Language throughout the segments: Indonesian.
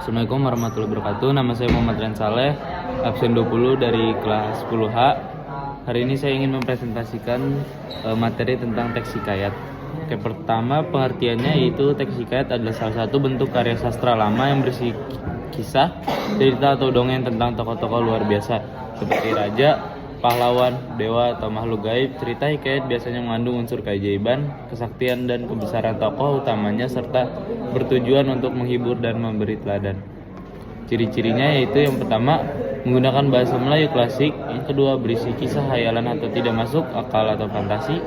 Assalamualaikum warahmatullahi wabarakatuh. Nama saya Muhammad Ren Saleh, absen 20 dari kelas 10H. Hari ini saya ingin mempresentasikan materi tentang teks hikayat. Oke, pertama pengertiannya yaitu teks hikayat adalah salah satu bentuk karya sastra lama yang berisi kisah, cerita atau dongeng tentang tokoh-tokoh luar biasa seperti raja, pahlawan, dewa, atau makhluk gaib. Cerita hikayat biasanya mengandung unsur keajaiban, kesaktian, dan kebesaran tokoh utamanya serta bertujuan untuk menghibur dan memberi teladan. Ciri-cirinya yaitu yang pertama, menggunakan bahasa Melayu klasik. Yang kedua, berisi kisah hayalan atau tidak masuk akal atau fantasi.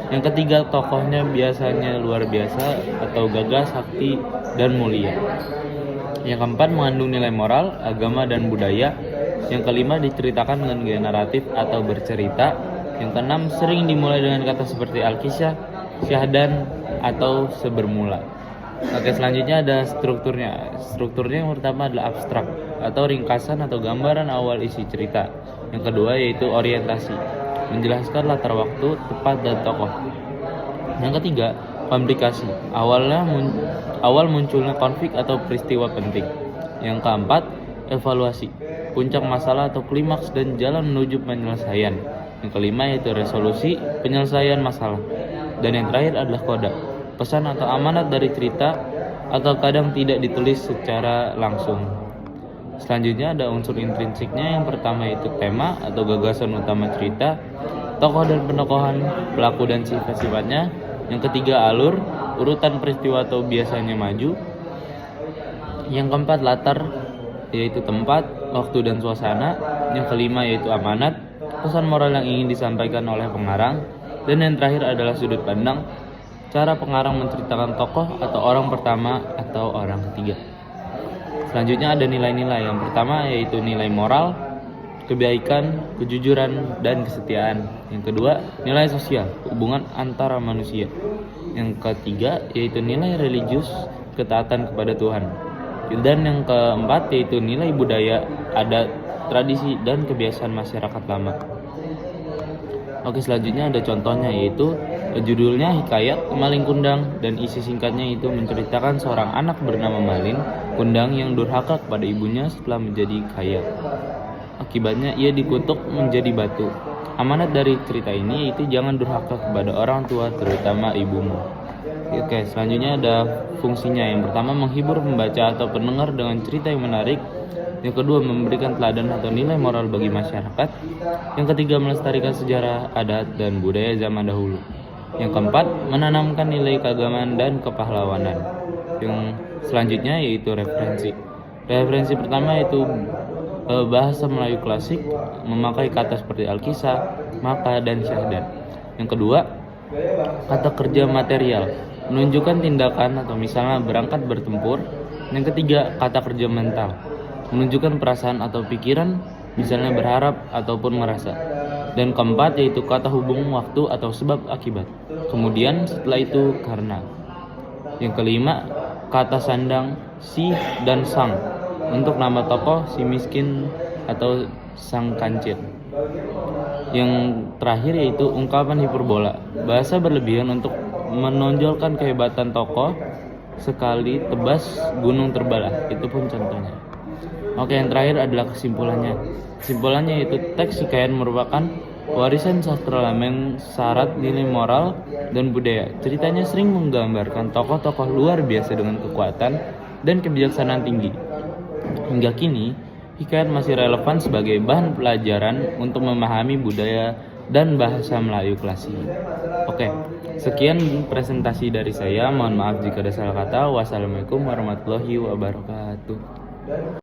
Yang ketiga, tokohnya biasanya luar biasa atau gagah, sakti, dan mulia. Yang keempat, mengandung nilai moral, agama, dan budaya. Yang kelima, diceritakan dengan gaya naratif atau bercerita. Yang keenam, sering dimulai dengan kata seperti al-kisah, syahdan, atau sebermula. Oke, selanjutnya ada strukturnya. Strukturnya yang pertama adalah abstrak atau ringkasan atau gambaran awal isi cerita. Yang kedua yaitu orientasi, menjelaskan latar waktu, tempat, dan tokoh. Yang ketiga, komplikasi, awal munculnya konflik atau peristiwa penting. Yang keempat, evaluasi, puncak masalah atau klimaks dan jalan menuju penyelesaian. Yang kelima yaitu resolusi, penyelesaian masalah. Dan yang terakhir adalah koda, pesan atau amanat dari cerita atau kadang tidak ditulis secara langsung. Selanjutnya ada unsur intrinsiknya. Yang pertama yaitu tema atau gagasan utama cerita, tokoh dan penokohan, pelaku dan sifat-sifatnya. Yang ketiga alur, urutan peristiwa atau biasanya maju. Yang keempat latar, yaitu tempat, waktu, dan suasana. Yang kelima yaitu amanat, pesan moral yang ingin disampaikan oleh pengarang. Dan yang terakhir adalah sudut pandang, cara pengarang menceritakan tokoh atau orang pertama atau orang ketiga. Selanjutnya ada nilai-nilai. Yang pertama yaitu nilai moral, kebaikan, kejujuran, dan kesetiaan. Yang kedua, nilai sosial, hubungan antara manusia. Yang ketiga yaitu nilai religius, ketaatan kepada Tuhan. Dan yang keempat yaitu nilai budaya, adat, tradisi, dan kebiasaan masyarakat lama. Oke, selanjutnya ada contohnya yaitu judulnya Hikayat Maling Kundang, dan isi singkatnya itu menceritakan seorang anak bernama Maling Kundang yang durhaka kepada ibunya setelah menjadi kaya. Akibatnya ia dikutuk menjadi batu. Amanat dari cerita ini yaitu jangan durhaka kepada orang tua, terutama ibumu. Oke, selanjutnya ada fungsinya. Yang pertama, menghibur pembaca atau pendengar dengan cerita yang menarik. Yang kedua, memberikan teladan atau nilai moral bagi masyarakat. Yang ketiga, melestarikan sejarah, adat, dan budaya zaman dahulu. Yang keempat, menanamkan nilai keagamaan dan kepahlawanan. Yang selanjutnya yaitu referensi. Referensi pertama yaitu bahasa Melayu klasik, memakai kata seperti al-kisah, maka, dan syahdan. Yang kedua, kata kerja material, menunjukkan tindakan atau misalnya berangkat bertempur. Yang ketiga, kata kerja mental, menunjukkan perasaan atau pikiran, misalnya berharap ataupun merasa. Dan keempat yaitu kata hubung waktu atau sebab akibat. Kemudian setelah itu karena. Yang kelima, kata sandang, si, dan sang, untuk nama tokoh si miskin atau sang kancil. Yang terakhir yaitu ungkapan hiperbola, bahasa berlebihan untuk menonjolkan kehebatan tokoh, sekali tebas gunung terbelah. Itu pun contohnya. Oke, yang terakhir adalah kesimpulannya. Kesimpulannya yaitu teks hikayat merupakan warisan sastra lama yang syarat nilai moral dan budaya. Ceritanya sering menggambarkan tokoh-tokoh luar biasa dengan kekuatan dan kebijaksanaan tinggi. Hingga kini, hikayat masih relevan sebagai bahan pelajaran untuk memahami budaya dan bahasa Melayu klasik. Oke, sekian presentasi dari saya. Mohon maaf jika ada salah kata. Wassalamualaikum warahmatullahi wabarakatuh.